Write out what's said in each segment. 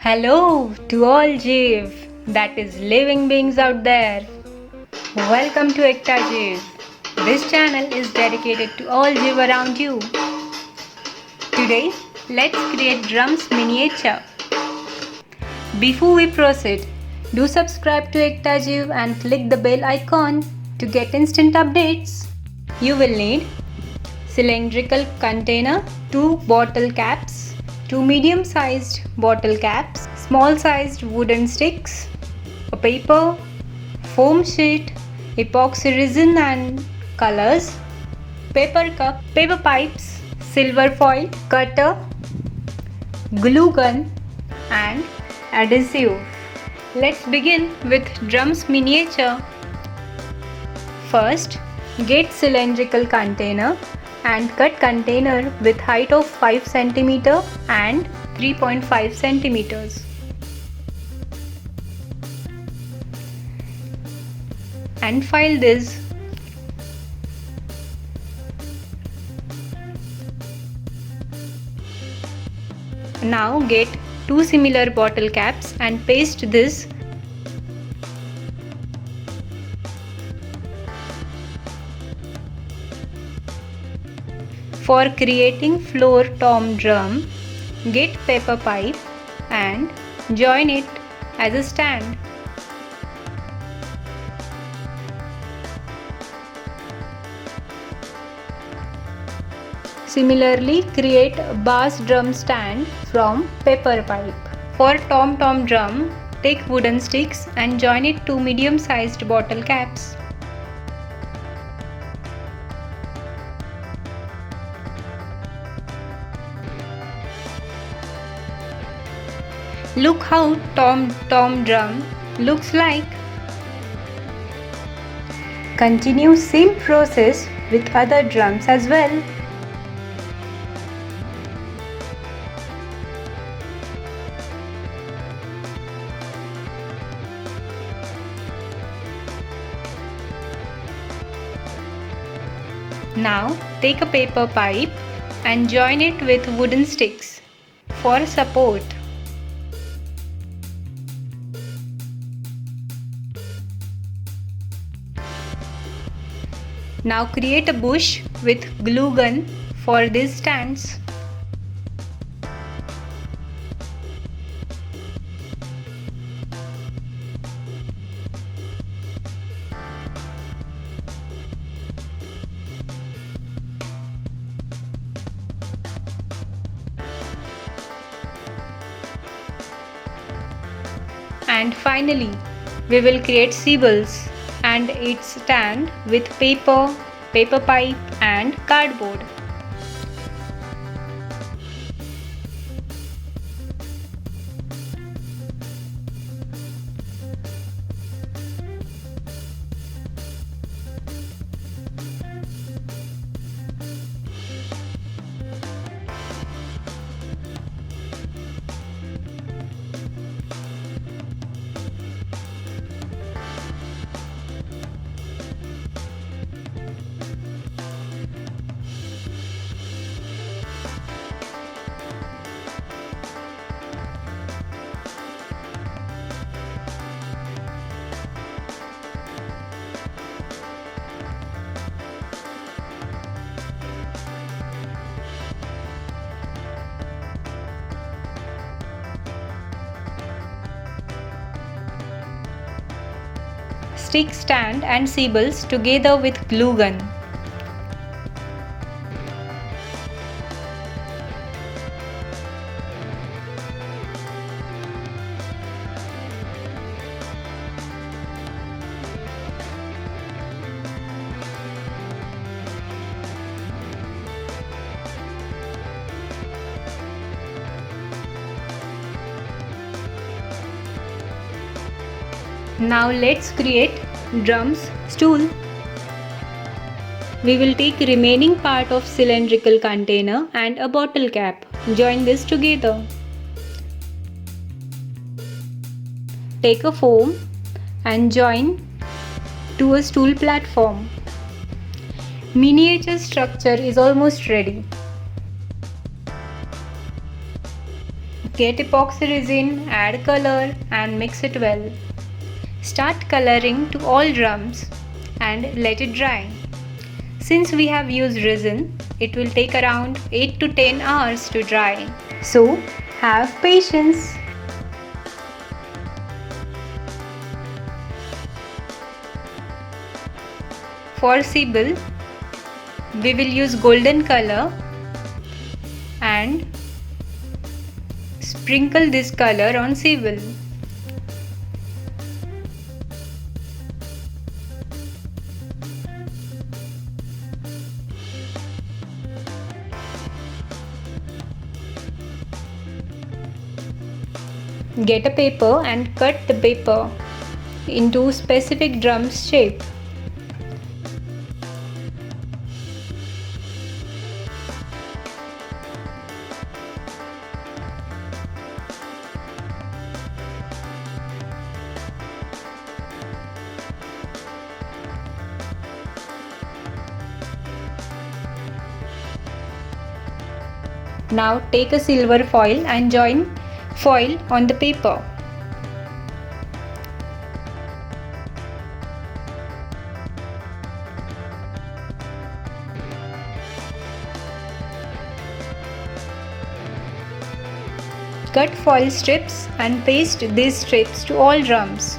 Hello to all Jiv, that is living beings out there. Welcome to Ekta Jiv. This channel is dedicated to all Jiv around you. Today, let's create drums miniature. Before we proceed, do subscribe to Ekta Jiv and click the bell icon to get instant updates. You will need cylindrical container, 2 bottle caps, 2 medium-sized bottle caps, small-sized wooden sticks, a paper, foam sheet, epoxy resin and colors, paper cup, paper pipes, silver foil, cutter, glue gun and adhesive. Let's begin with drums miniature. First, get cylindrical container and cut container with height of 5 cm and 3.5 cm. And file this. Now get 2 similar bottle caps and paste this. For creating floor tom drum, get paper pipe and join it as a stand. Similarly, create a bass drum stand from paper pipe. For tom drum, take wooden sticks and join it to medium-sized bottle caps. Look how tom drum looks like. Continue same process with other drums as well. Now take a paper pipe and join it with wooden sticks for support. Now create a bush with glue gun for these stands. And finally, we will create cymbals and its stand with paper pipe and cardboard. Stick stand and cymbals together with glue gun. Now let's create drums stool. We will take remaining part of cylindrical container and a bottle cap. Join this together. Take a foam and join to a stool platform. Miniature structure is almost ready. Get epoxy resin, add color and mix it well. Start coloring to all drums and let it dry. Since we have used resin, it will take around 8 to 10 hours to dry. So, have patience. For Sibyl, we will use golden color and sprinkle this color on Sibyl. Get a paper and cut the paper into specific drum's shape. Now take a silver foil and join foil on the paper. Cut foil strips and paste these strips to all drums.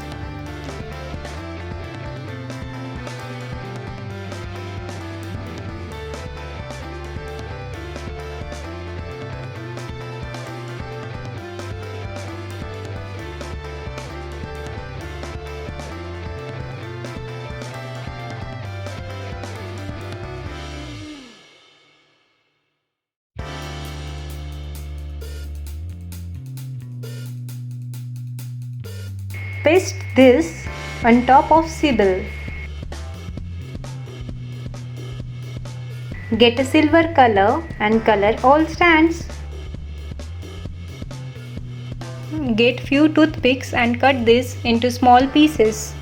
Paste this on top of Sibyl. Get a silver color and color all stands. Get few toothpicks and cut this into small pieces.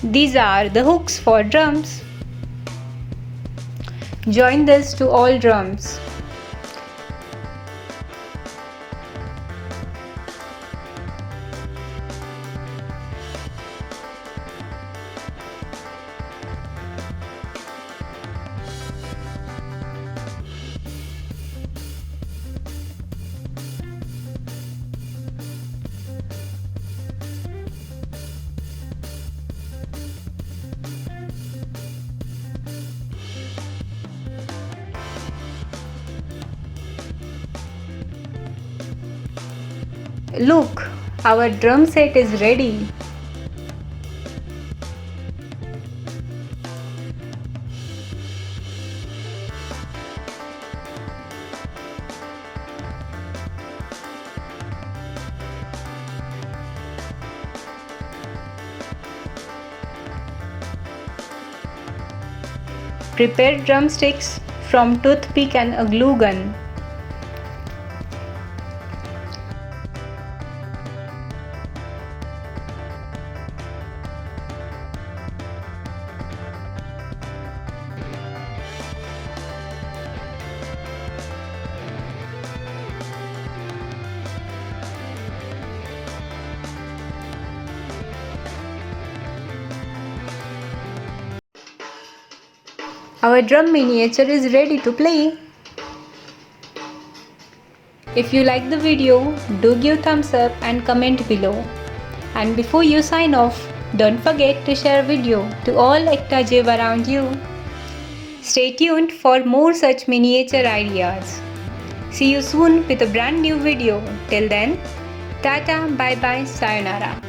These are the hooks for drums. Join this to all drums. Look, our drum set is ready. Prepare drumsticks from toothpick and a glue gun. Our drum miniature is ready to play. If you like the video, do give thumbs up and comment below. And before you sign off, don't forget to share video to all Ektajiv around you. Stay tuned for more such miniature ideas. See you soon with a brand new video. Till then, tata, bye bye, sayonara.